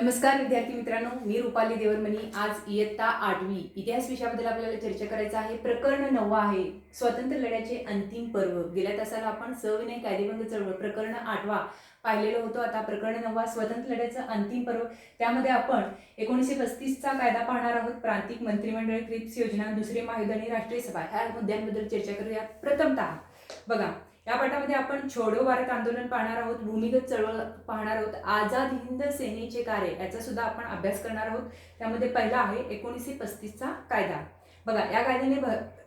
नमस्कार विद्यार्थी मित्रांनो, मी रुपाली देवरमणी। आज इयत्ता 8वी इतिहास विषयाबद्दल आपल्याला चर्चा करायचं आहे। प्रकरण 9 आहे स्वातंत्र्य लढ्याचे अंतिम पर्व। गेल्या तासाला आपण सविनय कायदेभंग चळवळ प्रकरण 8वा पाहिलेलं होतं। आता प्रकरण 9 स्वातंत्र्य लढ्याचं अंतिम पर्व, त्यामध्ये आपण 1935 चा कायदा पाहणार आहोत। प्रांतिक मंत्रिमंडळ, क्रिप्स योजना, दुसरे महायुद्ध आणि राष्ट्रीय सभा ह्या मुद्द्यांबद्दल चर्चा करूया। प्रथमतः बघा, या पाठामध्ये आपण छोडो भारत आंदोलन पाहणार आहोत, भूमिगत चळवळ पाहणार आहोत, आझाद हिंद सेनेचे कार्य याचा सुद्धा आपण अभ्यास करणार आहोत। त्यामध्ये पहिला आहे 1935 चा कायदा। बघा, या कायद्याने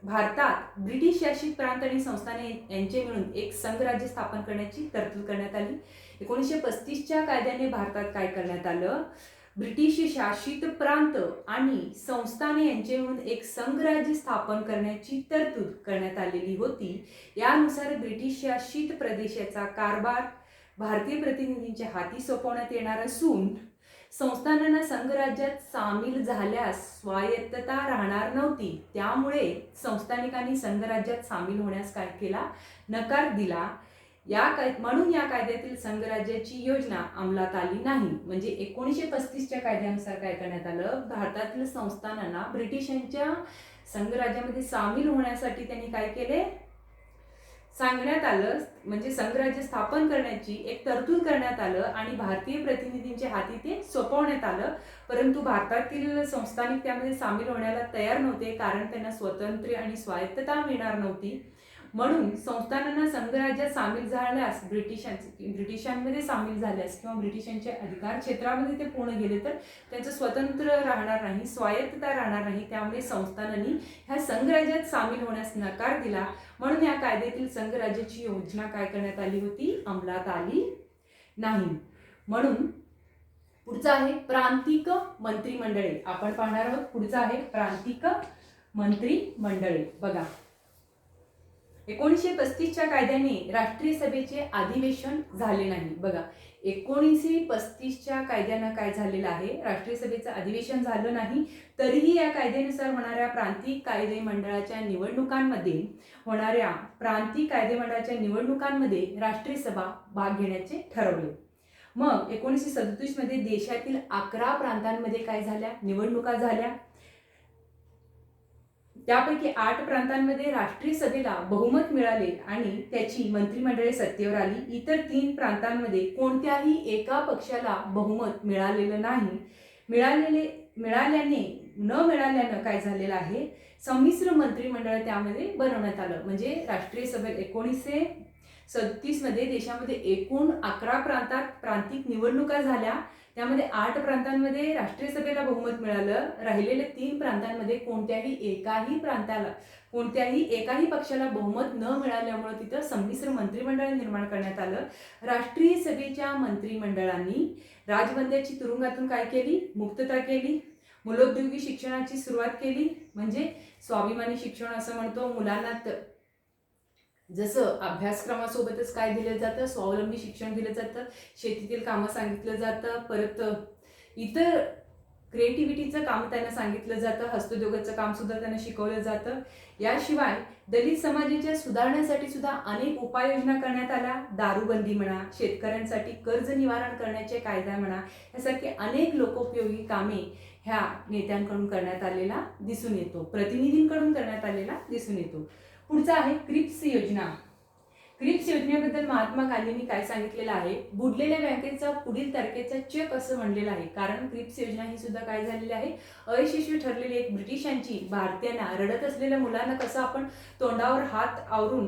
भारतात ब्रिटिश शासित प्रांत आणि संस्थाने यांचे मिळून एक संघराज्य स्थापन करण्याची तरतूद करण्यात आली। 1935 च्या कायद्याने भारतात काय करण्यात आलं? ब्रिटिश शासित प्रांत आणि संस्थाने यांचे मिळून एक संघराज्य स्थापन करण्याची तरतूद करण्यात आलेली होती। यानुसार ब्रिटिश शासित प्रदेशाचा कारभार भारतीय प्रतिनिधींच्या हाती सोपवण्यात येणार असून संस्थानांना संघराज्यात सामील झाल्यास स्वायत्तता राहणार नव्हती। त्यामुळे संस्थानिकांनी संघराज्यात सामील होण्यास काय केला? नकार दिला। म्हणून या कायद्यातील संघराज्याची योजना अंमलात आली नाही। म्हणजे 1935 च्या कायद्यानुसार काय करण्यात आलं? भारतातील संस्थानांना ब्रिटिशांच्या संघराज्यामध्ये सामील होण्यासाठी त्यांनी काय केले? सांगण्यात आलं, म्हणजे संघराज्य स्थापन करण्याची एक तरतूद करण्यात आलं आणि भारतीय प्रतिनिधींच्या हाती ते सोपवण्यात आलं। परंतु भारतातील संस्थानिक त्यामध्ये सामील होण्याला तयार नव्हते, कारण त्यांना स्वातंत्र्य आणि स्वायत्तता मिळणार नव्हती। म्हणून संस्थानांना संघराज्यात सामील झाल्यास ब्रिटिशांमध्ये सामील झाल्यास किंवा ब्रिटिशांच्या अधिकार क्षेत्रामध्ये ते पूर्ण गेले तर त्यांचं स्वतंत्र राहणार नाही, स्वायत्तता राहणार नाही। त्यामुळे संस्थानांनी ह्या संघराज्यात सामील होण्यास नकार दिला। म्हणून या कायद्यातील संघराज्याची योजना काय करण्यात आली होती? अंमलात आली नाही। म्हणून पुढचा आहे प्रांतिक मंत्रिमंडळे। आपण पाहणार आहोत। पुढचा आहे प्रांतिक मंत्रिमंडळे। बघा, 1935 च्या कायद्याने राष्ट्रीय सभेचे अधिवेशन झाले नाही। बघा, 1935 च्या कायद्यानं काय झालेलं आहे? राष्ट्रीय सभेचं अधिवेशन झालं नाही। तरीही या कायद्यानुसार होणाऱ्या प्रांतिक कायदे मंडळाच्या निवडणुकांमध्ये राष्ट्रीय सभा भाग घेण्याचे ठरवले। मग 1937 मध्ये देशातील 11 प्रांतांमध्ये काय झाल्या? निवडणुका झाल्या। त्यापैकी 8 प्रांतांमध्ये राष्ट्रीय सभेला बहुमत मिळाले आणि त्याची मंत्रिमंडळे सत्तेवर आली। इतर 3 प्रांतांमध्ये कोणत्याही एका पक्षाला बहुमत मिळालेलं नाही। मिळाल्यानं काय झालेलं आहे? संमिश्र मंत्रिमंडळ त्यामध्ये बनवण्यात आलं। म्हणजे राष्ट्रीय सभेत 1937 मध्ये देशामध्ये एकूण 11 प्रांतात प्रांतिक निवडणुका झाल्या। त्यामध्ये 8 प्रांतांमध्ये राष्ट्रीय सभेला बहुमत मिळालं। राहिलेल्या 3 प्रांतांमध्ये कोणत्याही एकाही पक्षाला बहुमत न मिळाल्यामुळे तिथं संमिश्र मंत्रिमंडळ निर्माण करण्यात आलं। राष्ट्रीय सभेच्या मंत्रिमंडळांनी राजबंद्याची तुरुंगातून काय केली? मुक्तता केली। मूलोद्योगी शिक्षणाची सुरुवात केली। म्हणजे स्वाभिमानी शिक्षण असं म्हणतो। मुलांना जसं अभ्यासक्रमासोबतच काय दिलं जातं? स्वावलंबी शिक्षण दिलं जातं। शेतीतील कामं सांगितलं जातं। परत इतर क्रिएटिव्हिटीचं काम त्यांना सांगितलं जातं। हस्तोद्योगाचं काम सुद्धा त्यांना शिकवलं जातं। याशिवाय दलित समाजाच्या सुधारण्यासाठी सुद्धा अनेक उपाययोजना करण्यात आल्या। दारूबंदी म्हणा, शेतकऱ्यांसाठी कर्ज निवारण करण्याचे कायदा म्हणा, यासारखे अनेक लोकोपयोगी कामे ह्या नेत्यांकडून करण्यात आलेला दिसून येतो, प्रतिनिधींकडून करण्यात आलेला दिसून येतो। पुढचा आहे क्रिप्स योजना। क्रिप्स योजनेबद्दल महात्मा गांधींनी काय सांगितलेलं आहे? बुडलेल्या बँकेचा पुढील तारखेचा चेक असं म्हणलेलं आहे। कारण क्रिप्स योजना ही सुद्धा काय झालेली आहे? अयशस्वी ठरलेली एक ब्रिटिशांची भारतीयांना, रडत असलेल्या मुलांना कसं आपण तोंडावर हात आवरून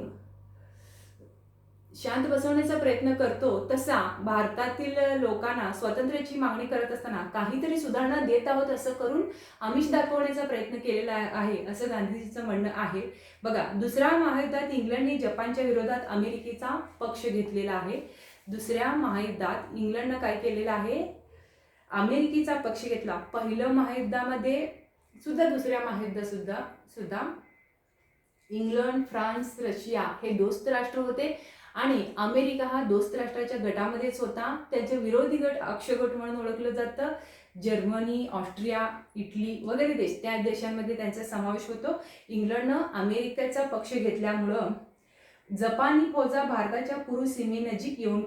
शांत बसवण्याचा प्रयत्न करतो, तसा भारतातील लोकांना स्वातंत्र्याची मागणी करत असताना काहीतरी सुधारणा देत आहोत असं करून आमिष दाखवण्याचा प्रयत्न केलेला आहे, असं गांधीजींचं म्हणणं आहे। बघा, दुसऱ्या महायुद्धात इंग्लंडने जपानच्या विरोधात अमेरिकेचा पक्ष घेतलेला आहे। दुसऱ्या महायुद्धात इंग्लंडनं काय केलेलं आहे? अमेरिकेचा पक्ष घेतला। पहिलं महायुद्धामध्ये सुद्धा, दुसऱ्या महायुद्धात सुद्धा इंग्लंड, फ्रान्स, रशिया हे दोस्त राष्ट्र होते आणि अमेरिका हा दोस्त राष्ट्राच्या गटामध्येच होता। त्याचे विरोधी गट अक्षगट म्हणून ओळखलं जातं। जर्मनी, ऑस्ट्रिया, इटली वगैरे देश, त्या देशांमध्ये त्यांचा समावेश होतो। इंग्लंडनं अमेरिकेचा पक्ष घेतल्यामुळं जपानी फौजा भारताच्या पूर्व सीमेनजीक येऊन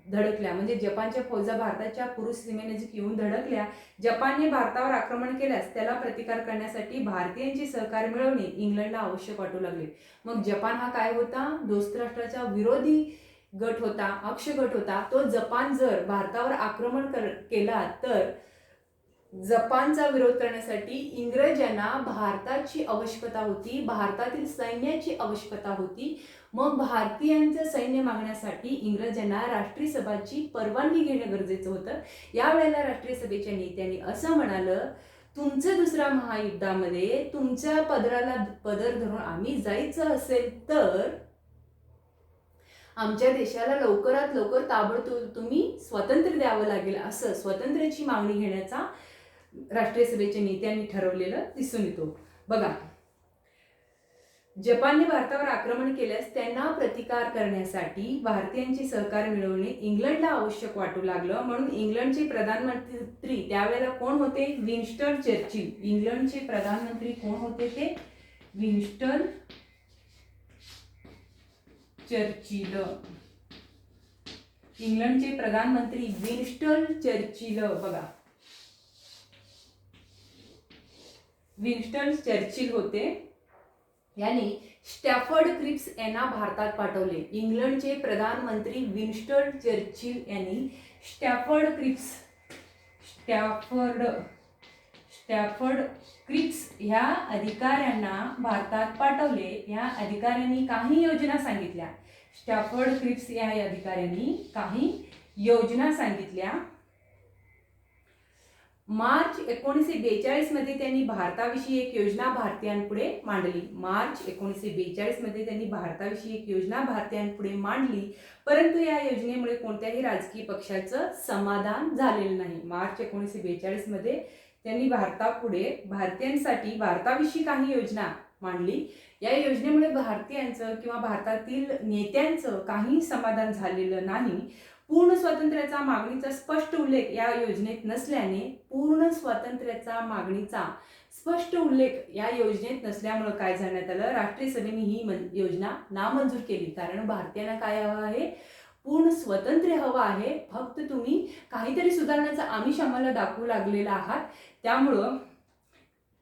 धडकल्या, म्हणजे जपानच्या फौजा भारताच्या पूर्व सीमेनजीक येऊन धडकल्या. जपानने भारतावर आक्रमण केल्यास त्याला प्रतिकार करण्यासाठी भारतीयांचे सहकार्य मिळवणे इंग्लंडला आवश्यक वाटू लागले. मग जपान हा काय होता? दोस्त राष्ट्राचा विरोधी गट होता, अक्ष गट होता. तो जपान जर भारतावर आक्रमण केला तर जपानचा विरोध करण्यासाठी इंग्रजांना भारताची आवश्यकता होती, भारतातील सैन्याची आवश्यकता होती. मग भारतीयांचं सैन्य मागण्यासाठी इंग्रजांना राष्ट्रीय सभाची परवानगी घेणं गरजेचं होतं. यावेळेला राष्ट्रीय सभेच्या नेत्यांनी असं म्हणालं, तुमचं दुसऱ्या महायुद्धामध्ये तुमच्या पदराला पदर धरून आम्ही जायचं असेल तर आमच्या देशाला लवकरात लवकर ताबडतोब तुम्ही स्वातंत्र्य द्यावं लागेल, असं स्वातंत्र्याची मागणी घेण्याचा राष्ट्रीय सभेच्या नेत्यांनी ठरवलेलं दिसून येतो. बघा, जपानने भारतावर आक्रमण केल्यास त्यांना प्रतिकार करण्यासाठी भारतीयांचे सहकार्य मिळवणे इंग्लंडला आवश्यक वाटू लागलं. म्हणून इंग्लंडचे प्रधानमंत्री त्यावेळेला कोण होते? Winston Churchill. इंग्लंडचे प्रधानमंत्री कोण होते? ते विन्स्टन चर्चिल. इंग्लंडचे प्रधानमंत्री विन्स्टन चर्चिल. बघा, विन्स्टन चर्चिल होते. यांनी स्टॅफर्ड क्रिप्स यांना भारतात पाठवले. इंग्लंडचे प्रधानमंत्री विन्स्टन चर्चिल यांनी स्टॅफर्ड क्रिप्स ह्या अधिकाऱ्यांना भारतात पाठवले. या अधिकाऱ्यांनी काही योजना सांगितल्या. स्टॅफर्ड क्रिप्स या अधिकाऱ्यांनी काही योजना सांगितल्या. मार्च 1942 मध्ये त्यांनी भारताविषयी एक योजना भारतीयांपुढे मांडली. मार्च 1942 मध्ये त्यांनी भारताविषयी एक योजना भारतीयांपुढे मांडली, परंतु या योजनेमुळे कोणत्याही राजकीय पक्षाचं समाधान झालेलं नाही. मार्च 1942 मध्ये त्यांनी भारतापुढे भारतीयांसाठी भारताविषयी काही योजना मांडली. या योजनेमुळे भारतीयांचं किंवा भारतातील नेत्यांचं काही समाधान झालेलं नाही. पूर्ण स्वातंत्र्याचा मागणीचा स्पष्ट उल्लेख या योजनेत नसल्याने या योजनेत नसल्यामुळे काय झालं त्याला राष्ट्रीय सभेने ही योजना नामंजूर केली. कारण भारतीयांना काय हवं आहे? पूर्ण स्वातंत्र्य हवं आहे. फक्त तुम्ही काहीतरी सुधारण्याचा आमिष आम्हाला दाखवू लागलेला आहात. त्यामुळं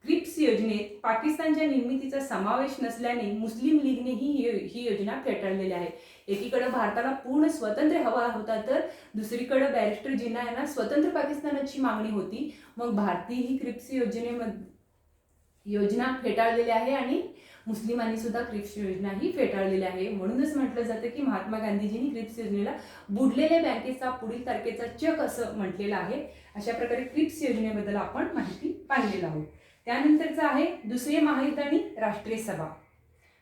क्रिप्स योजनेत पाकिस्तानच्या निर्मितीचा समावेश नसल्याने मुस्लिम लीगने ही योजना फेटाळलेली आहे. एकीकडे भारताला पूर्ण स्वातंत्र्य हवा होता, तर दुसरीकडे बॅरिस्टर जिन्ना यांना स्वतंत्र पाकिस्तानाची मागणी होती. मग भारतीय ही क्रिप्स योजना फेटाळलेली आहे आणि मुस्लिमांनी सुद्धा क्रिप्स योजना ही फेटाळलेली आहे. म्हणूनच म्हटलं जातं की महात्मा गांधीजींनी क्रिप्स योजनेला बुडलेल्या बँकेचा पुढील तारखेचा चेक असं म्हटलेलं आहे. अशा प्रकारे क्रिप्स योजनेबद्दल आपण माहिती पाहिलेलं आहोत. त्यानंतरचं आहे दुसरे महायुद्ध आणि राष्ट्रीय सभा.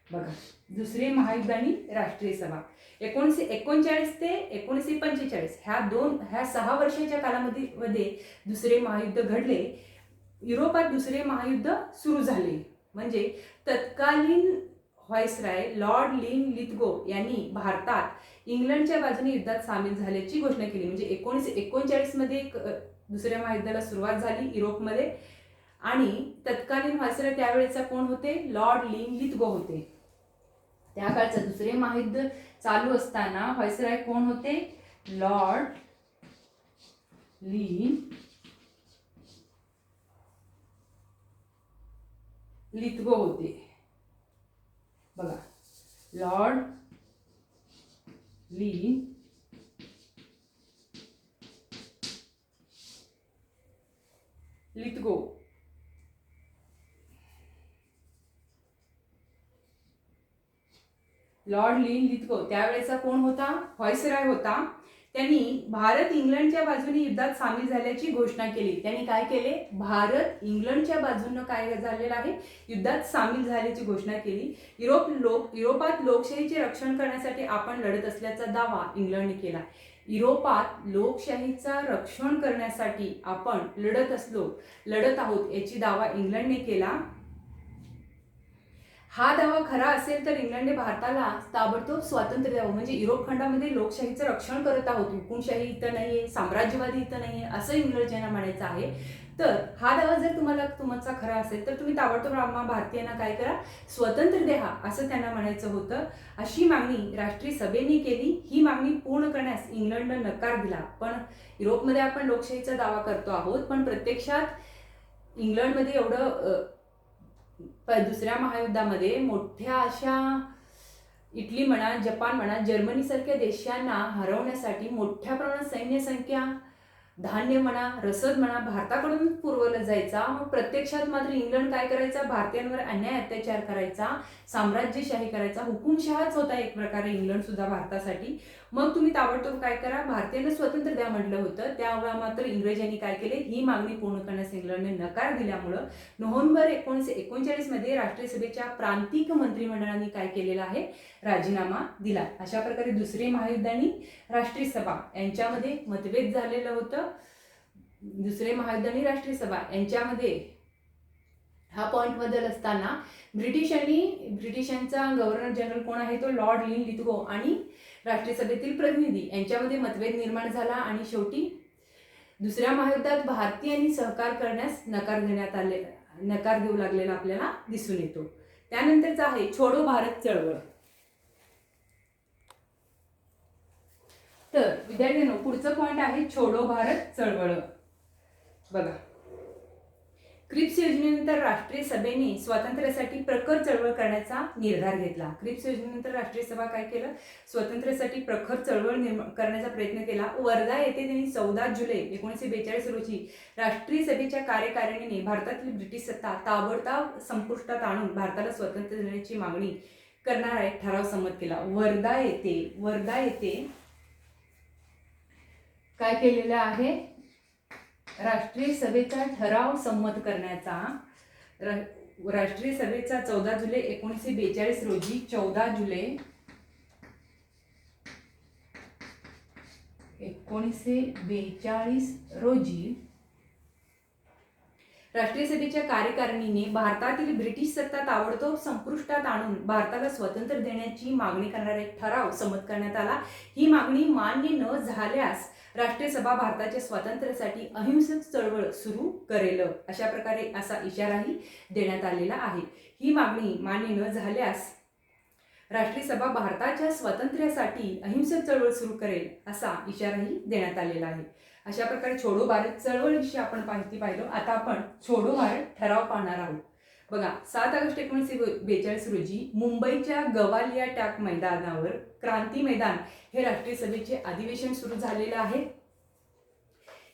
बघा, दुसरे महायुद्ध आणि राष्ट्रीय सभा 1939 ते 1945 ह्या 6 वर्षाच्या कालावधीमध्ये दुसरे महायुद्ध घडले. युरोपात दुसरे महायुद्ध सुरू झाले. म्हणजे तत्कालीन व्हाईसराय लॉर्ड लिन लिथगो यांनी भारतात इंग्लंडच्या बाजूने युद्धात सामील झाल्याची घोषणा केली. म्हणजे 1939 मध्ये दुसऱ्या महायुद्धाला सुरुवात झाली युरोपमध्ये. आणि तत्कालीन व्हाईसराय त्यावेळेचा कोण होते? लॉर्ड लिन लिथगो होते. त्या काळचं दुसरे महायुद्ध चालू असताना व्हाईसराय कोण होते? लॉर्ड लिन लिथगो होते. बघा, लॉर्ड लिन लिथगो लॉर्ड लिन लिथगो त्यावेळेचा कोण होता? व्हाईसराय होता. त्यांनी भारत इंग्लंडच्या बाजूने युद्धात सामील झाल्याची घोषणा केली. त्यांनी काय केले? भारत इंग्लंडच्या बाजूने काय झालेलं आहे? युद्धात सामील झाल्याची घोषणा केली. युरोपात लोकशाहीचे रक्षण करण्यासाठी आपण लढत असल्याचा दावा इंग्लंडने केला. युरोपात लोकशाहीचा रक्षण करण्यासाठी आपण लढत आहोत याची दावा इंग्लंडने केला. हा दावा खरा असेल तर इंग्लंडने भारताला ताबडतोब स्वातंत्र्य द्यावं. म्हणजे युरोप खंडामध्ये लोकशाहीचं रक्षण करत आहोत, हुकुमशाही इथं नाहीये, साम्राज्यवादी इथं नाहीये असं इंग्रजांना म्हणायचं आहे. तर हा दावा जर तुमचा खरा असेल तर तुम्ही ताबडतोब आम्हा भारतीयांना काय करा, स्वतंत्र द्या असं त्यांना म्हणायचं होतं. अशी मागणी राष्ट्रीय सभेने केली. ही मागणी पूर्ण करण्यास इंग्लंडनं नकार दिला. पण युरोपमध्ये आपण लोकशाहीचा दावा करतो आहोत, पण प्रत्यक्षात इंग्लंडमध्ये एवढं दुसऱ्या महायुद्धामध्ये मोठ्या अशा इटली म्हणा, जपान म्हणा, जर्मनीसारख्या देशांना हरवण्यासाठी मोठ्या प्रमाणात सैन्य संख्या, धान्य म्हणा, रसद म्हणा भारताकडून पुरवलं जायचा. मग प्रत्यक्षात मात्र इंग्लंड काय करायचा, भारतीयांवर अन्याय अत्याचार करायचा, साम्राज्यशाही करायचा, हुकुमशहाच होता एक प्रकारे इंग्लंड सुद्धा भारतासाठी. मग तुम्ही ताबडतोब काय करा, भारतीयांना स्वतंत्र द्या म्हटलं होतं. त्यावेळा मात्र इंग्रजांनी काय केले, ही मागणी पूर्ण करण्यास इंग्लंडने नकार दिल्यामुळं नोव्हेंबर 1939 मध्ये राष्ट्रीय सभेच्या प्रांतिक मंत्रिमंडळाने काय केलेला आहे, राजीनामा दिला. अशा प्रकारे दुसरे महायुद्धाने राष्ट्रीय सभा यांच्यामध्ये मतभेद झालेलं होतं. दुसरे महायुद्ध आणि राष्ट्रीय सभा यांच्यामध्ये हा पॉइंट बदल असताना ब्रिटिशांचा गव्हर्नर जनरल कोण आहे, तो लॉर्ड लिथगो आणि राष्ट्रीय सभेतील प्रतिनिधी यांच्यामध्ये मतभेद निर्माण झाला आणि शेवटी दुसऱ्या महायुद्धात भारतीयांनी सहकार करण्यास नकार देऊ लागलेला आपल्याला दिसून येतो. त्यानंतरचा आहे छोडो भारत चळवळ. तर विद्यार्थ्यांनो पुढचं पॉइंट आहे छोडो भारत चळवळ. बघा, क्रिप्स योजनेनंतर राष्ट्रीय सभेने स्वातंत्र्यासाठी प्रखर चळवळ करण्याचा निर्धार घेतला. क्रिप्स योजनेनंतर राष्ट्रीय सभा काय केलं, स्वातंत्र्यासाठी प्रखर चळवळ करण्याचा प्रयत्न केला. वर्धा येथे त्यांनी 14 जुलै 1942 रोजी राष्ट्रीय सभेच्या कार्यकारिणीने भारतातील ब्रिटिश सत्ता ताबडतोब संपुष्टात आणून भारताला स्वातंत्र्य देण्याची मागणी करणारा एक ठराव संमत केला. वर्धा येथे काय केलेलं आहे, राष्ट्रीय सभेचा ठराव संमत करण्याचा, राष्ट्रीय सभेचा 14 जुलै 1942 रोजी 14 जुलै 1942 रोजी राष्ट्रीय सभेच्या कार्यकारिणीने भारतातील ब्रिटिश सत्ता ताबडतोब संपुष्टात आणून भारताला स्वातंत्र्य देण्याची मागणी करणारा एक ठराव संमत करण्यात आला. ही मागणी मान्य न झाल्यास राष्ट्रीय सभा भारताच्या स्वातंत्र्यासाठी अहिंसक चळवळ सुरू करेल, अशा प्रकारे असा इशाराही देण्यात आलेला आहे. ही मागणी मान्य न झाल्यास राष्ट्रीय सभा भारताच्या स्वातंत्र्यासाठी अहिंसक चळवळ सुरू करेल असा इशाराही देण्यात आलेला आहे. अशा प्रकारे छोडो भारत चळवळीविषयी आपण माहिती पाहिलं. आता आपण छोडो भारत ठराव पाहणार आहोत. बघा, 7 ऑगस्ट 1942 रोजी मुंबईच्या गवालिया टाक मैदानावर क्रांती मैदान हे राष्ट्रीय सभेचे अधिवेशन सुरू झालेलं आहे.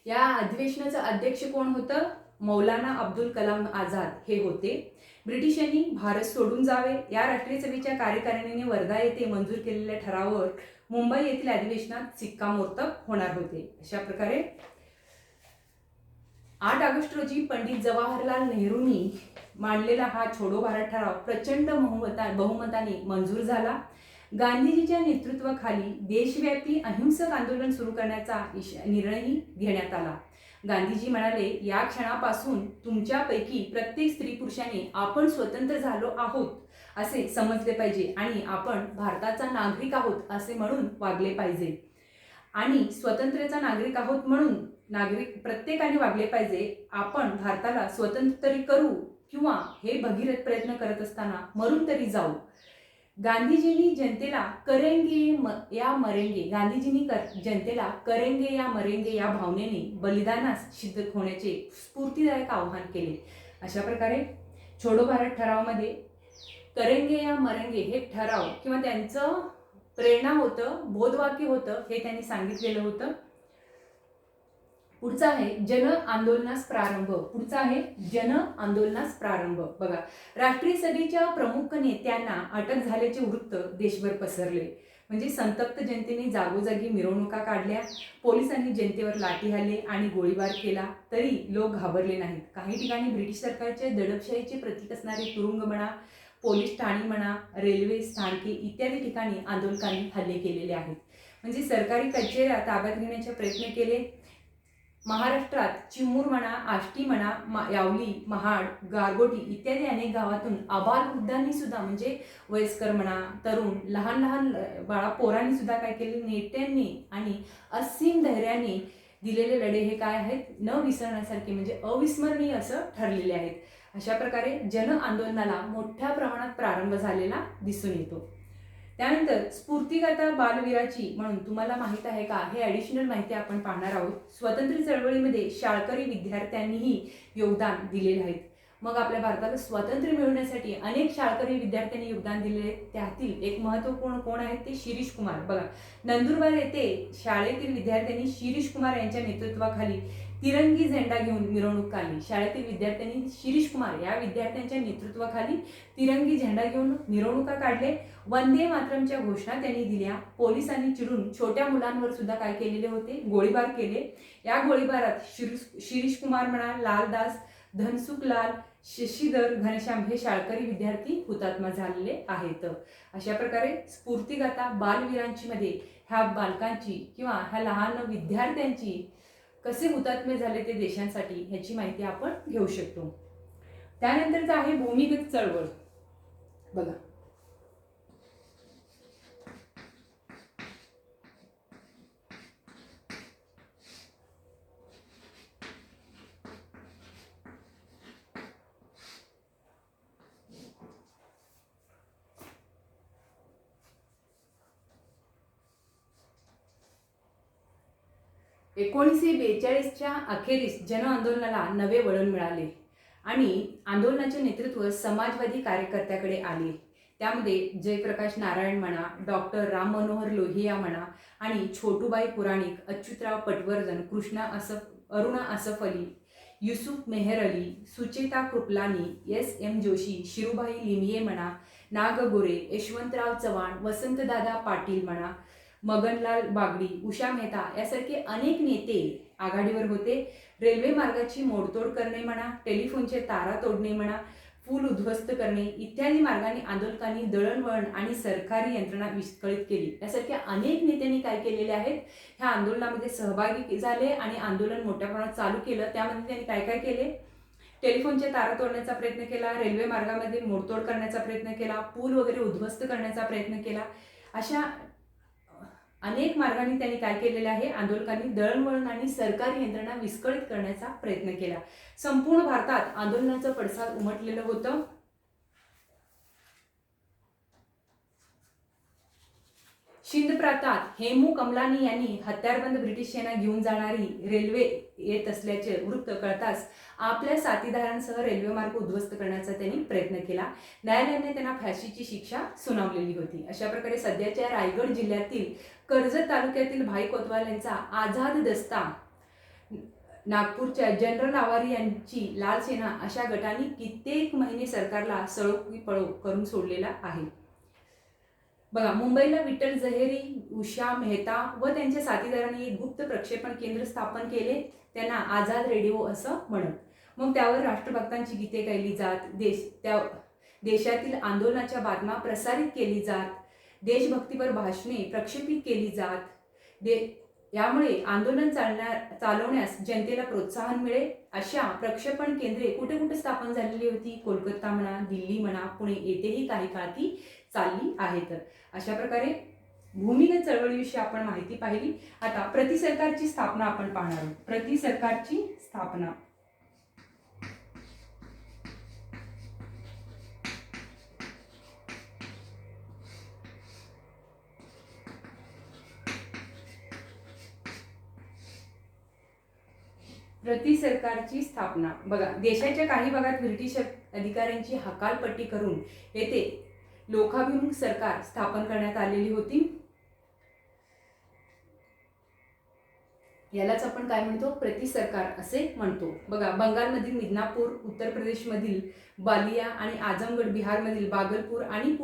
या अधिवेशनाचं अध्यक्ष कोण होतं, मौलाना अब्दुल कलाम आझाद हे होते. ब्रिटिशांनी भारत सोडून जावे या राष्ट्रीय सभेच्या कार्यकारिणीने वर्धा येथे मंजूर केलेल्या ठरावावर मुंबई येथील अधिवेशनात शिक्कामोर्तब होणार होते. अशा प्रकारे 8 ऑगस्ट रोजी पंडित जवाहरलाल नेहरूंनी मांडलेला हा छोडो भारत ठराव प्रचंड बहुमताने मंजूर झाला. गांधीजीच्या नेतृत्वाखाली देशव्यापी अहिंसक आंदोलन सुरू करण्याचा निर्णयही घेण्यात आला. गांधीजी म्हणाले, या क्षणापासून तुमच्यापैकी प्रत्येक स्त्री पुरुषाने आपण स्वतंत्र झालो आहोत असे समजले पाहिजे आणि आपण भारताचा नागरिक आहोत असे म्हणून वागले पाहिजे आणि स्वतंत्र्याचा नागरिक आहोत म्हणून प्रत्येकाने वागले पाहिजे. आपण भारताला स्वतंत्र तरी करू किंवा हे भगीरथ प्रयत्न करत असताना मरून तरी जाऊ. गांधीजींनी जनतेला करेंगे या मरेंगे या भावनेने बलिदानास सिद्ध होण्याचे स्फूर्तिदायक आवाहन केले. अशा प्रकारे छोडो भारत ठरावामध्ये करेंगे या मरेंगे हे ठराव किंवा त्यांचं प्रेरणा होतं, बोधवाक्य होतं, हे त्यांनी सांगितलेलं होतं. पुढचा आहे जन आंदोलनास प्रारंभ. बघा, राष्ट्रीय सभेच्या प्रमुख नेत्यांना अटक झाल्याचे वृत्त देशभर पसरले. म्हणजे संतप्त जनतेने जागोजागी मिरवणुका काढल्या, पोलिसांनी जनतेवर लाठी हल्ले आणि गोळीबार केला, तरी लोक घाबरले नाहीत. काही ठिकाणी ब्रिटिश सरकारच्या दडपशाहीचे प्रतीक असणारे तुरुंग म्हणा, पोलीस ठाणी म्हणा, रेल्वे स्थानके इत्यादी ठिकाणी आंदोलकांनी हल्ले केलेले आहेत. म्हणजे सरकारी कचेऱ्या ताब्यात घेण्याचे प्रयत्न केले. महाराष्ट्रात चिमूर म्हणा, आष्टी म्हणा, यावली, महाड, गारगोटी इत्यादी अनेक गावातून आबालवृद्धांनी सुद्धा, म्हणजे वयस्कर म्हणा, तरुण, लहान लहान बाळा पोरांनी सुद्धा काय केले, नेत्यांनी आणि असीम धैर्याने दिलेले लढे हे काय आहेत, न विसरण्यासारखे म्हणजे अविस्मरणीय असं ठरलेले आहेत. अशा प्रकारे जन आंदोलनाला मोठ्या प्रमाणात प्रारंभ झालेला दिसून येतो. त्यानंतर स्फूर्तिगाथा बालवीराची म्हणून तुम्हाला माहित आहे का, हे ॲडिशनल माहिती आपण पाहणार आहोत. स्वतंत्र चळवळीमध्ये शाळकरी विद्यार्थ्यांनीही योगदान दिलेले आहेत. मग आपल्या भारताला स्वातंत्र्य मिळवण्यासाठी अनेक शाळकरी विद्यार्थ्यांनी योगदान दिलेले आहे. त्यातील एक महत्त्वपूर्ण कोण आहेत, ते शिरीष कुमार. बघा, नंदुरबार येथे शाळेतील विद्यार्थ्यांनी शिरीष कुमार यांच्या नेतृत्वाखाली तिरंगी झेंडा घेऊन मिरवणूक काढली. शाळेतील विद्यार्थ्यांनी शिरीष कुमार या विद्यार्थ्यांच्या नेतृत्वाखाली तिरंगी झेंडा घेऊन मिरवणुका काढले. वंदे मातरमच्या घोषणा त्यांनी दिल्या. पोलिसांनी चिडून छोट्या मुलांवर सुद्धा काय केलेले होते, गोळीबार केले. या गोळीबारात शिरीष कुमार म्हणा, लालदास, धनसुखलाल, शशीधर, घनश्याम हे शाळकरी विद्यार्थी हुतात्मा झालेले आहेत. अशा प्रकारे स्फूर्तिगाथा बालवीरांची मध्ये ह्या बालकांची किंवा ह्या लहान विद्यार्थ्यांची कसे हुतात्मे झाले ते देशांसाठी ह्याची माहिती आपण घेऊ शकतो. त्यानंतरच आहे भूमिगत चळवळ. बघा, एकोणीसशे 42च्या अखेरीस जन आंदोलनाला नवे वळण मिळाले आणि आंदोलनाचे नेतृत्व समाजवादी कार्यकर्त्याकडे आले. त्यामध्ये जयप्रकाश नारायण म्हणा, डॉक्टर राम मनोहर लोहिया म्हणा आणि छोटूबाई पुराणिक, अच्युतराव पटवर्धन, अरुणा असफ अली, युसुफ मेहर अली, सुचेता कृपलानी, S.M. जोशी, शिरूभाई लिमये म्हणा, नाग गोरे, यशवंतराव चव्हाण, वसंतदादा पाटील म्हणा, मगनलाल बागडी, उषा मेहता यासारखे अनेक नेते आघाडीवर होते. रेल्वे मार्गाची मोडतोड करणे म्हणा, टेलिफोनचे तारा तोडणे म्हणा, पूल उद्ध्वस्त करणे इत्यादी मार्गाने आंदोलकांनी दळणवळण आणि सरकारी यंत्रणा विस्कळीत केली. यासारख्या अनेक नेत्यांनी काय केलेले आहेत, ह्या आंदोलनामध्ये सहभागी झाले आणि आंदोलन मोठ्या प्रमाणात चालू केलं. त्यामध्ये त्यांनी काय काय केले, टेलिफोनचे तारा तोडण्याचा प्रयत्न केला, रेल्वे मार्गामध्ये मोडतोड करण्याचा प्रयत्न केला, पूल वगैरे उद्ध्वस्त करण्याचा प्रयत्न केला. अशा अनेक मार्गांनी त्यांनी काय केलेले आहे, आंदोलकांनी दळणवळण आणि सरकारी यंत्रणा विस्कळीत करण्याचा प्रयत्न केला. संपूर्ण भारतात आंदोलनाचं पडसाद उमटलेलं होतं. शिंद प्रांतात हेमू कमलानी यांनी हत्यारबंद ब्रिटिश सेना घेऊन जाणारी रेल्वे येत असल्याचे वृत्त कळताच आपल्या साथीदारांसह रेल्वे मार्ग उद्ध्वस्त करण्याचा त्यांनी प्रयत्न केला. न्यायालयाने त्यांना फाशीची शिक्षा सुनावलेली होती. अशा प्रकारे सध्याच्या रायगड जिल्ह्यातील कर्जत तालुक्यातील भाई कोतवाल यांचा आझाद दस्ता, नागपूरच्या जनरल आवारी यांची लाल सेना अशा गटांनी कित्येक महिने सरकारला सळो की पळो करून सोडलेला आहे. बघा, मुंबईला विठ्ठल जहेरी, उषा मेहता व त्यांच्या साथीदारांनी एक गुप्त प्रक्षेपण केंद्र स्थापन केले, त्यांना आझाद रेडिओ असं म्हणत. मग त्यावर राष्ट्रभक्तांची गीते गायली जात, देशातील आंदोलनाच्या बातम्या प्रसारित केली जात, देशभक्तीपर भाषणे प्रक्षेपित केली जात. यामुळे आंदोलन चालवण्यास जनतेला प्रोत्साहन मिळेल. अशा प्रक्षेपण केंद्रे कुठे कुठे स्थापन झालेली होती, कोलकाता म्हणा, दिल्ली म्हणा, पुणे येथेही काही काळ ती चालली आहेत. अशा प्रकारे भूमिगत चळवळीविषयी आपण माहिती पाहिली. आता प्रतिसरकारची स्थापना आपण पाहणार आहोत. प्रतिसरकारची स्थापना. प्रतिसरकारची स्थापना. बघा, देशाच्या काही भागात ब्रिटिश अधिकाऱ्यांची हकालपट्टी करून येथे लोकाभिमुख सरकार स्थापन करण्यात आलेली होती. यालाच आपण काय म्हणतो, प्रतिसरकार असे म्हणतो. बघा, बंगालमधील मिदनापूर, उत्तर प्रदेशमधील बालिया आणि आजमगड, बिहारमधील बागलपूर आणि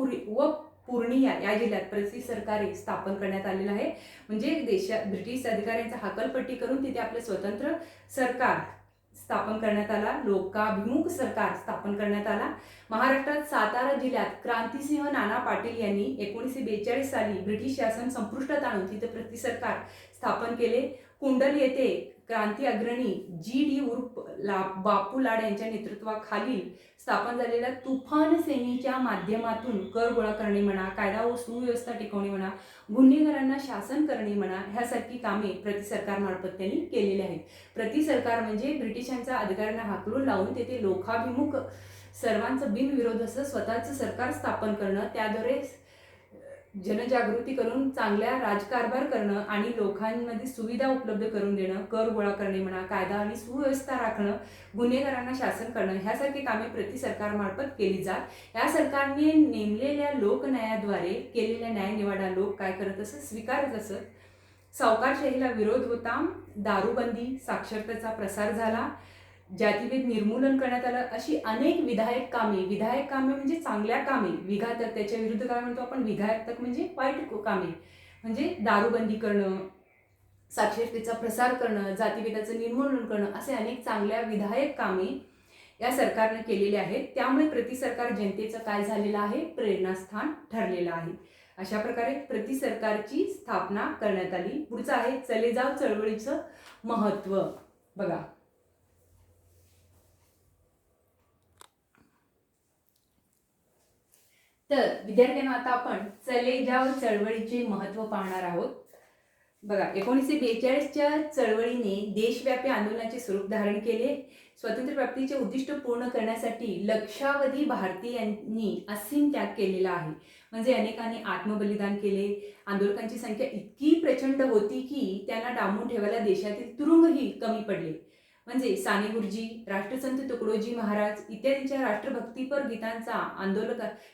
पूर्णिया या जिल्ह्यात प्रतिसरकारे स्थापन करण्यात आलेलं आहे. म्हणजे ब्रिटिश अधिकाऱ्यांचा हकालपट्टी करून तिथे आपलं स्वतंत्र सरकार स्थापन करण्यात आला, लोकाभिमुख सरकार स्थापन करण्यात आला. महाराष्ट्रात सातारा जिल्ह्यात क्रांतिसिंह नाना पाटील यांनी 1942 साली ब्रिटिश शासन संपुष्टात आणून तिथे प्रतिसरकार स्थापन केले. कुंडल येथे क्रांती अग्रणी GD उर्फ बापू लाड यांच्या नेतृत्वाखालील स्थापन झालेल्या तुफान सेनेच्या माध्यमातून कर गोळा करणे म्हणा, कायदा व सुव्यवस्था टिकवणे म्हणा, गुन्हेगारांना शासन करणे म्हणा, ह्यासारखी कामे प्रति सरकारमार्फत त्यांनी केलेली आहेत. प्रति सरकार म्हणजे ब्रिटिशांच्या अधिकाऱ्यांना हाकलून लावून तेथे लोकाभिमुख सर्वांचं बिनविरोध असं स्वतःचं सरकार स्थापन करणं, त्याद्वारे जनजागृती करून चांगल्या राजकारभार करणं आणि लोकांमध्ये सुविधा उपलब्ध करून देणं, कर गोळा करणे म्हणा, कायदा आणि सुव्यवस्था राखणं, गुन्हेगारांना शासन करणं, ह्यासारखी कामे प्रति सरकारमार्फत केली जात. या सरकारने नेमलेल्या लोकन्यायाद्वारे केलेल्या न्यायनिवाडा लोक काय करत असत, स्वीकारत असत. सावकारशाहीला विरोध होता, दारूबंदी, साक्षरतेचा प्रसार झाला, जातीभेद निर्मूलन करण्यात आलं, अशी अनेक विधायक कामे म्हणजे चांगल्या कामे, विघातक त्याच्या विरुद्ध काय म्हणतो आपण, विघातक म्हणजे वाईट कामे, म्हणजे दारूबंदी करणं, साक्षरतेचा प्रसार करणं, जातीभेदाचं निर्मूलन करणं, असे अनेक चांगल्या विधायक कामे या सरकारने केलेली आहेत. त्यामुळे प्रति सरकार जनतेचं काय झालेलं आहे, प्रेरणास्थान ठरलेलं आहे. अशा प्रकारे प्रति सरकारची स्थापना करण्यात आली. पुढचं आहे चले जाव चळवळीचं महत्त्व. बघा, तर विद्यार्थ्यांना आता आपण चले जाव चळवळीचे महत्त्व पाहणार आहोत. बघा, 1942च्या चळवळीने देशव्यापी आंदोलनाचे स्वरूप धारण केले. स्वातंत्र्य प्राप्तीचे उद्दिष्ट पूर्ण करण्यासाठी लक्षावधी भारतीयांनी असीम त्याग केलेला आहे. म्हणजे अनेकांनी आत्मबलिदान केले. आंदोलकांची संख्या इतकी प्रचंड होती की त्यांना डांबून ठेवायला देशातील तुरुंगही कमी पडले. म्हणजे साने गुरुजी, राष्ट्रसंत तुकडोजी महाराज इत्यादींच्या राष्ट्रभक्तीपर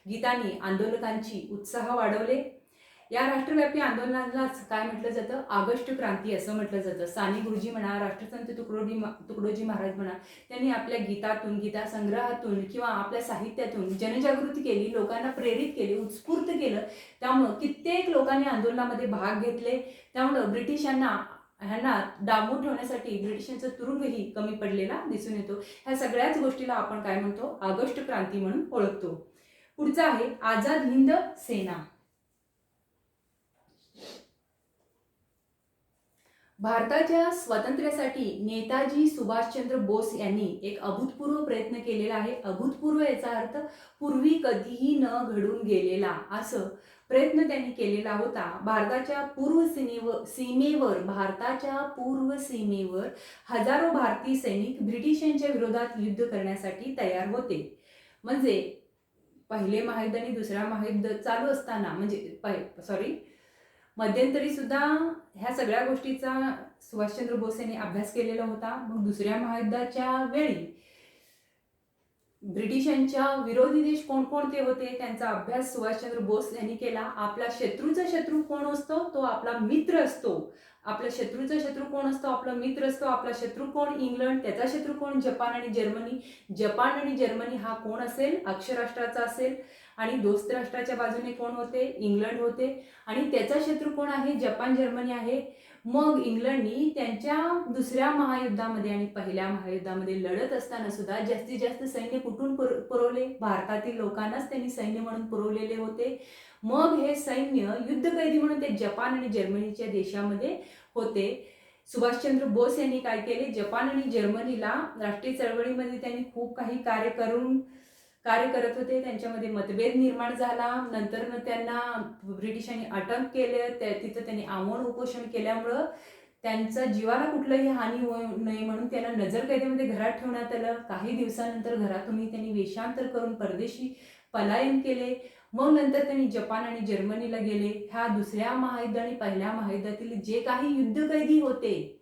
गीतांनी आंदोलकांची उत्साह वाढवले. या राष्ट्रव्यापी आंदोलनालाच काय म्हटलं जातं, ऑगस्ट क्रांती असं म्हटलं जातं. साने गुरुजी म्हणा, राष्ट्रसंत तुकडोजी महाराज म्हणा, त्यांनी आपल्या गीतातून, गीता संग्रहातून किंवा आपल्या साहित्यातून जनजागृती केली, लोकांना प्रेरित केले, उत्स्फूर्त केलं. त्यामुळं कित्येक लोकांनी आंदोलनामध्ये भाग घेतले. त्यामुळं ह्यांना डांबून ठेवण्यासाठी ब्रिटिशांचा तुरुंगही कमी पडलेला दिसून येतो. ह्या सगळ्याच गोष्टीला आपण काय म्हणतो, ऑगस्ट क्रांती म्हणून ओळखतो. पुढचा आहे आझाद हिंद सेना. भारताच्या स्वातंत्र्यासाठी नेताजी सुभाषचंद्र बोस यांनी एक अभूतपूर्व प्रयत्न केलेला आहे. अभूतपूर्व याचा अर्थ पूर्वी कधीही न घडून गेलेला, असं प्रयत्न त्यांनी केलेला होता. भारताच्या पूर्व सीमेवर हजारो भारतीय सैनिक ब्रिटिशांच्या विरोधात युद्ध करण्यासाठी तयार होते. म्हणजे पहिले महायुद्ध आणि दुसरा महायुद्ध चालू असताना, म्हणजे मध्यंतरी सुद्धा ह्या सगळ्या गोष्टीचा सुभाषचंद्र बोस यांनी अभ्यास केलेला होता. मग दुसऱ्या महायुद्धाच्या वेळी ब्रिटिशांच्या विरोधी देश कोणकोणते होते त्यांचा अभ्यास सुभाषचंद्र बोस यांनी केला. आपला शत्रूचा शत्रू कोण असतो, तो आपला मित्र असतो. आपल्या शत्रूचा शत्रू कोण असतो, आपला मित्र असतो. आपला शत्रू कोण, इंग्लंड. त्याचा शत्रू कोण, जपान आणि जर्मनी. जपान आणि जर्मनी हा कोण असेल, अक्षराष्ट्राचा असेल. आणि दोस्त राष्ट्राच्या बाजूने कोण होते, इंग्लंड होते. आणि त्याचा शत्रू कोण आहे, जपान जर्मनी आहे. मग इंग्लंडनी त्यांच्या दुसऱ्या महायुद्धामध्ये आणि पहिल्या महायुद्धामध्ये लढत असताना सुद्धा जास्तीत जास्त सैन्य कुठून पुरवले, भारतातील लोकांनाच त्यांनी सैन्य म्हणून पुरवलेले होते. मग हे सैन्य युद्धकैदी म्हणून ते जपान आणि जर्मनीच्या देशामध्ये होते. सुभाषचंद्र बोस यांनी काय केले, जपान आणि जर्मनीला राष्ट्रीय चळवळीमध्ये त्यांनी खूप काही कार्य करत होते. त्यांच्यामध्ये मतभेद निर्माण झाला. नंतर त्यांना ब्रिटिशांनी अटक केले. तिथं त्यांनी आमरण उपोषण केल्यामुळं त्यांचा जीवाला कुठलंही हानी होऊ नये म्हणून त्यांना नजरकैदेमध्ये घरात ठेवण्यात आलं. काही दिवसानंतर घरातूनही त्यांनी वेषांतर करून परदेशी पलायन केले. मग नंतर त्यांनी जपान आणि जर्मनीला गेले. ह्या दुसऱ्या महायुद्ध आणि पहिल्या महायुद्धातील जे काही युद्धकैदी होते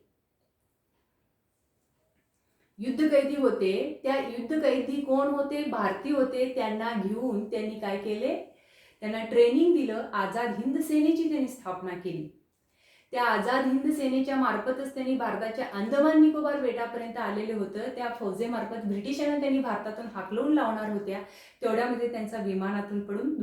त्या युद्धकैदी कोण होते, भारतीय होते. त्यांना घेऊन त्यांनी काय केले, त्यांना ट्रेनिंग दिलं. आझाद हिंद सेनेची त्यांनी स्थापना केली. त्या आझाद हिंद सेनेच्या मार्फतच त्यांनी भारताच्या अंदमान निकोबार बेटापर्यंत आलेले होतं. त्या फौजेमार्फत ब्रिटिशांना त्यांनी भारतातून हाकलवून लावणार होत्या. तेवढ्यामध्ये त्यांचा विमानातून पडून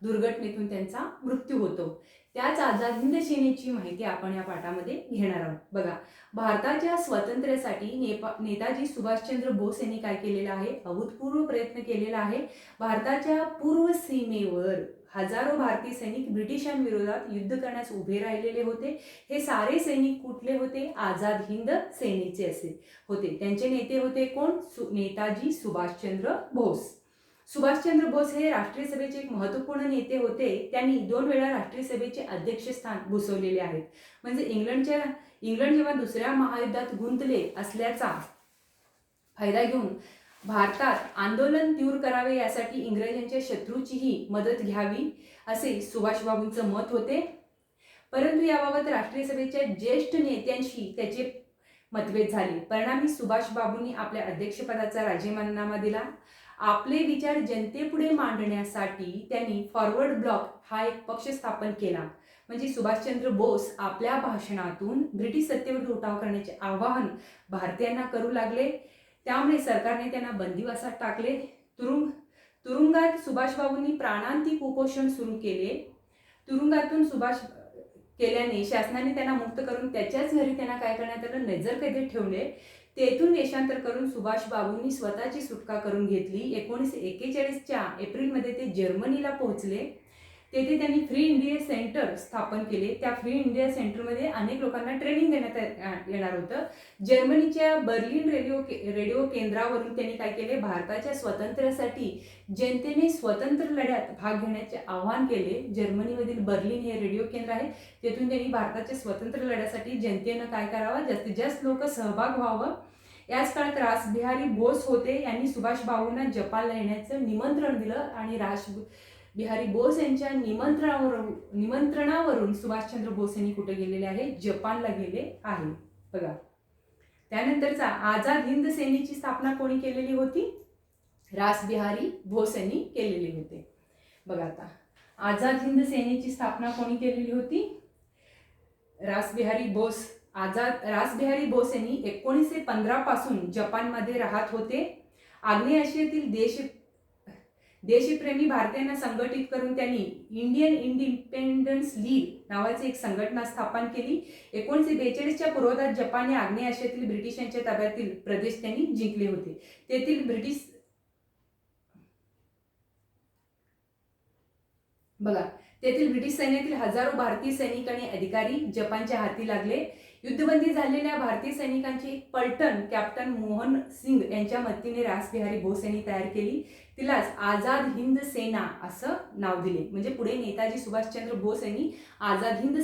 दुर्घटनेतून त्यांचा मृत्यू होतो. त्याच आझाद हिंद सेनेची माहिती आपण या पाठामध्ये घेणार आहोत. बघा, भारताच्या स्वातंत्र्यासाठी नेताजी सुभाषचंद्र बोस यांनी काय केलेलं आहे? अभूतपूर्व प्रयत्न केलेला आहे. भारताच्या पूर्व सीमेवर हजारो भारतीय सैनिक ब्रिटिशांविरोधात युद्ध करण्यास उभे राहिलेले होते. हे सारे सैनिक कुठले होते? आझाद हिंद सेनेचे असे होते. त्यांचे नेते होते कोण? नेताजी सुभाषचंद्र बोस. सुभाषचंद्र बोस हे राष्ट्रीय सभेचे एक महत्त्वपूर्ण नेते होते. त्यांनी 2 वेळा राष्ट्रीय सभेचे अध्यक्षस्थान भूषवलेले आहेत. म्हणजे इंग्लंड जेव्हा दुसऱ्या महायुद्धात गुंतले असल्याचा फायदा घेऊन भारतात आंदोलन तीव्र करावे यासाठी इंग्रजांच्या शत्रूचीही मदत घ्यावी असे सुभाषबाबूंचं मत होते. परंतु याबाबत राष्ट्रीय सभेच्या ज्येष्ठ नेत्यांशी त्याचे मतभेद झाले. परिणामी सुभाषबाबूंनी आपल्या अध्यक्षपदाचा राजीनामा दिला. आपले विचार जनतेपुढे मांडण्यासाठी त्यांनी फॉरवर्ड ब्लॉक हा एक पक्ष स्थापन केला. म्हणजे सुभाषचंद्र बोस आपल्या भाषणातून ब्रिटिश सत्तेवर उठाव करण्याचे आवाहन भारतीयांना करू लागले. त्यामुळे सरकारने त्यांना बंदिवासात टाकले. तुरुंगात सुभाषबाबूंनी प्राणांतिक उपोषण सुरू केले. तुरुंगातून केल्याने शासनाने त्यांना मुक्त करून त्याच्याच घरी त्यांना काय करण्यात आलं? नजरकैदेत ठेवले. तेथून देशांतर करून सुभाषबाबूंनी स्वतःची सुटका करून घेतली. 1941च्या एप्रिलमध्ये ते जर्मनीला पोहोचले. तेथे त्यांनी फ्री इंडिया सेंटर स्थापन केले. त्या फ्री इंडिया सेंटरमध्ये अनेक लोकांना ट्रेनिंग देण्यात येणार होतं. जर्मनीच्या बर्लिन रेडिओ केंद्रावरून त्यांनी काय केले? भारताच्या स्वातंत्र्यासाठी जनतेने स्वतंत्र लढ्यात भाग घेण्याचे आवाहन केले. जर्मनीमधील बर्लिन हे रेडिओ केंद्र आहे. तेथून त्यांनी भारताच्या स्वतंत्र लढ्यासाठी जनतेनं काय करावं? जास्तीत जास्त लोक सहभाग व्हावं. याच काळात रासबिहारी बोस होते. यांनी सुभाषबाबूंना जपानला येण्याचं निमंत्रण दिलं आणि रासबिहारी बोस यांच्या निमंत्रणावरून सुभाषचंद्र बोस यांनी कुठे गेलेले आहे? जपानला गेले आहे. बघा, त्यानंतरचा आझाद हिंद सेनेची स्थापना कोणी केलेली होती? रासबिहारी बोस यांनी केलेली होती. बघा, आता आझाद हिंद सेनेची स्थापना कोणी केलेली होती? रासबिहारी बोस. रासबिहारी बोस यांनी 1915 पासून जपानमध्ये राहत होते. आग्नेय आशियातील देशप्रेमी भारतीयांना संघटित करून त्यांनी इंडियन इंडिपेंडन्स लीग नावाची एक संघटना स्थापन केली. 1942च्या पूर्वार्धात जपानने आग्नेय आशियातील ब्रिटिशांच्या ताब्यातील प्रदेश त्यांनी जिंकले होते. तेथील ब्रिटिश सैन्यातील हजारो भारतीय सैनिक आणि अधिकारी जपानच्या हाती लागले. युद्धबंदी झालेल्या भारतीय सैनिकांची एक पलटण कॅप्टन मोहन सिंग यांच्या मदतीने रासबिहारी बोस यांनी तयार केली. तिलाच आझाद हिंद सेना असं नाव दिले. म्हणजे पुढे नेताजी सुभाषचंद्र बोस यांनी आझाद हिंद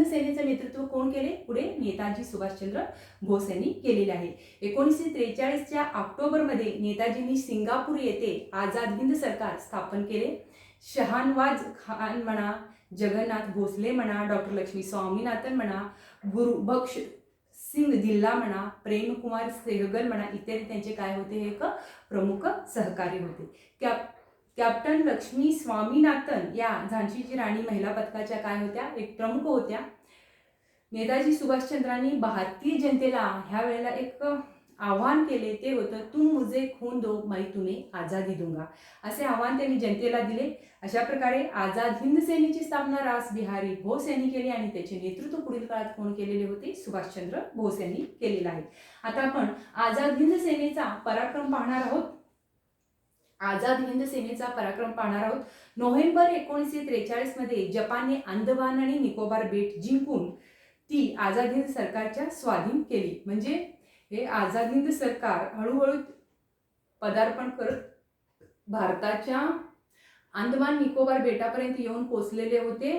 सेनेचं नेतृत्व कोण केले? पुढे नेताजी सुभाषचंद्र बोस यांनी केलेले आहे. 1943च्या ऑक्टोबरमध्ये नेताजींनी सिंगापूर येथे आझाद हिंद सरकार स्थापन केले. शहानवाज खान म्हणा, जगन्नाथ भोसले म्हणा, डॉक्टर लक्ष्मी स्वामीनाथन म्हणा, गुरुबख्श सिंग धिल्ला म्हणा, प्रेमकुमार सेहगल म्हणा इत्यादी त्यांचे काय होते? एक प्रमुख सहकारी होते. कॅप्टन लक्ष्मी स्वामीनाथन या झांशीची राणी महिला पथकाच्या काय होत्या? एक प्रमुख होत्या. नेताजी सुभाषचंद्रांनी भारतीय जनतेला ह्या वेळेला एक आव्हान केले. ते होतं, तुम मुझे खून दो मैं तुम्हें आझादी दूंगा. असे आव्हान त्यांनी जनतेला दिले. अशा प्रकारे आझाद हिंद सेनेची स्थापना रासबिहारी बोस यांनी केली आणि त्याचे नेतृत्व पुढील काळात कोण केलेले होते? सुभाषचंद्र बोस यांनी केलेलं आहे. आता आपण आझाद हिंद सेनेचा पराक्रम पाहणार आहोत. नोव्हेंबर 1943 मध्ये जपानने अंदमान आणि निकोबार बेट जिंकून ती आझाद हिंद सरकारच्या स्वाधीन केली. म्हणजे हे आझाद हिंद सरकार हळूहळू पदार्पण करत भारताच्या अंदमान निकोबार बेटापर्यंत येऊन पोहोचलेले होते.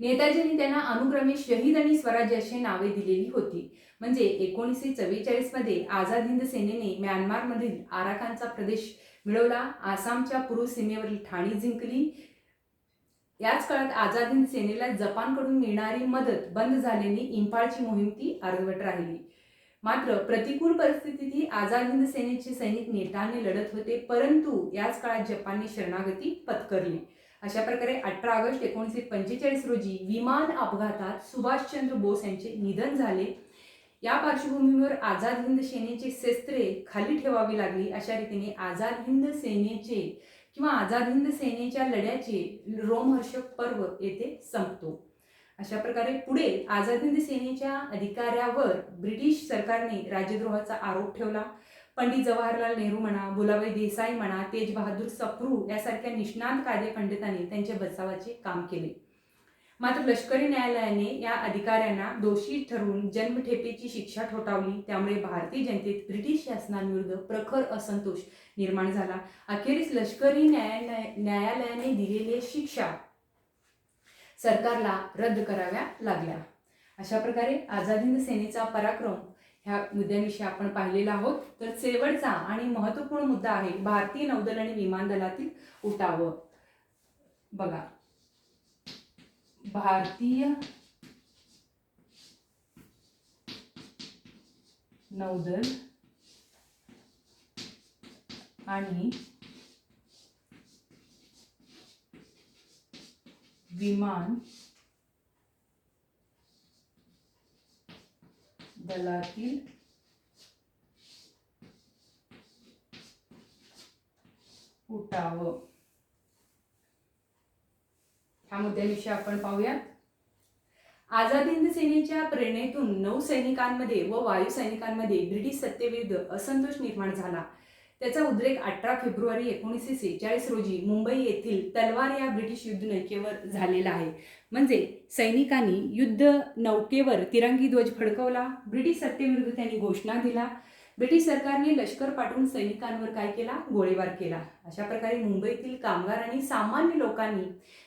नेताजींनी त्यांना अनुक्रमे शहीद आणि स्वराज अशी नावे दिलेली होती. म्हणजे 1944 मध्ये आझाद हिंद सेनेने म्यानमारमधील आराकानचा प्रदेश मिळवला. आसामच्या पूर्व सीमेवरील ठाणी जिंकली. याच काळात आझाद हिंद सेनेला जपानकडून मिळणारी मदत बंद झाल्याने इंफाळची मोहीम ती अर्धवट राहिली. मात्र प्रतिकूल परिस्थितीतही आझाद हिंद सेनेचे सैनिक नेटाने लढत होते. परंतु याच काळात जपानने शरणागती पत्करली. अशा प्रकारे 18 ऑगस्ट 1945 रोजी विमान अपघातात सुभाषचंद्र बोस यांचे निधन झाले. या पार्श्वभूमीवर आझाद हिंद सेनेची शस्त्रे खाली ठेवावी लागली. अशा रीतीने आझाद हिंद सेनेचे किंवा आझाद हिंद सेनेच्या लढ्याचे रोमहर्षक पर्व येथे संपतो. अशा प्रकारे पुढे आझाद हिंद सेनेच्या अधिकाऱ्यावर ब्रिटिश सरकारने राज्यद्रोहाचा आरोप ठेवला. पंडित जवाहरलाल नेहरू म्हणा, भुलाभाई देसाई म्हणा, तेज बहादूर सप्रू यासारख्या निष्णात कायदे पंडितांनी त्यांच्या बचावाचे काम केले. मात्र लष्करी न्यायालयाने या अधिकाऱ्यांना दोषी ठरवून जन्मठेपेची शिक्षा ठोठावली. त्यामुळे भारतीय जनतेत ब्रिटिश शासनाविरुद्ध प्रखर असंतोष निर्माण झाला. अखेरीस लष्करी न्यायालयाने दिलेल्या शिक्षा सरकारला रद्द कराव्या लागल्या. अशा प्रकारे आझाद हिंद सेनेचा पराक्रम ह्या मुद्द्याविषयी आपण पाहिलेला आहोत. तर शेवटचा आणि महत्त्वपूर्ण मुद्दा आहे भारतीय नौदल आणि विमान दलातील उठाव. बघा, भारतीय नौदल आणि विमान दलातील उठाव ह्या मुद्द्याविषयी आपण पाहूयात. आझाद हिंद सेनेच्या प्रेरणेतून नौसैनिकांमध्ये व वायुसैनिकांमध्ये ब्रिटिश सत्तेविरुद्ध असंतोष निर्माण झाला. त्याचा उद्रेक 18 फेब्रुवारी 1946 रोजी मुंबई येथील तलवार या ब्रिटिश युद्ध नौकेवर झालेला आहे. म्हणजे सैनिकांनी युद्ध नौकेवर तिरंगी ध्वज फडकवला. ब्रिटिश सत्तेविरुद्ध त्यांनी घोषणा दिला. ब्रिटिश सरकारने लष्कर पाठवून सैनिकांवर काय केला? गोळीबार केला. अशा प्रकारे मुंबईतील कामगार आणि सामान्य लोकांनी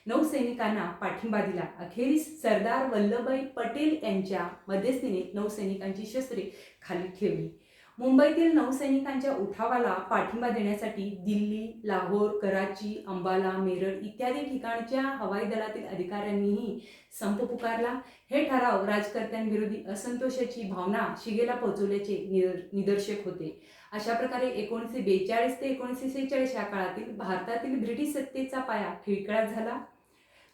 नौसैनिकांना पाठिंबा दिला. अखेरीस सरदार वल्लभभाई पटेल यांच्या मध्यस्थीने नौसैनिकांची शस्त्रे खाली ठेवली. मुंबईतील नौसैनिकांच्या उठावाला पाठिंबा देण्यासाठी दिल्ली, लाहोर, कराची, अंबाला, मेरठ इत्यादी ठिकाणच्या हवाई दलातील अधिकाऱ्यांनीही संप पुकारला. हे ठराव राजकर्त्यांविरोधी असंतोषाची भावना शिगेला पोहोचवल्याचे निदर्शक होते. अशा प्रकारे 1942 ते 1946 या काळातील भारतातील ब्रिटिश सत्तेचा पाया खिळखिळाट झाला.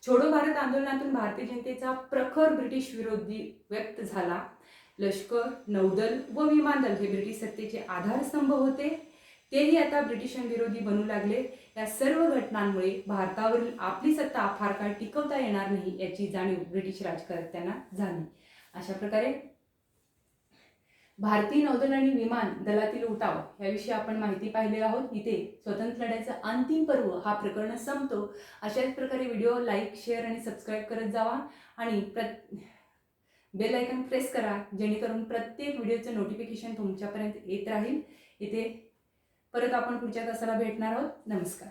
छोडो भारत आंदोलनातून भारतीय जनतेचा प्रखर ब्रिटिश विरोधी व्यक्त झाला. लष्कर, नौदल व विमान दल हे ब्रिटिश सत्तेचे आधारस्तंभ होते. तेही आता ब्रिटिशांविरोधी बनू लागले. या सर्व घटनांमुळे भारतावरील आपली सत्ता फार काळ टिकवता येणार नाही याची जाणीव ब्रिटिश राजकर्त्यांना झाली. अशा प्रकारे भारतीय नौदल आणि विमान दलातील उठाव याविषयी आपण माहिती पाहिली आहोत. इथे स्वतंत्र लढ्याचा अंतिम पर्व हा प्रकरण संपतो. अशाच प्रकारे व्हिडिओ लाईक, शेअर आणि सबस्क्राईब करत जावा आणि बेल आयकॉन प्रेस करा, जेणेकरून प्रत्येक व्हिडिओचं नोटिफिकेशन तुमच्यापर्यंत येत राहील. इथे परत आपण पुढच्या तासाला भेटणार आहोत. नमस्कार.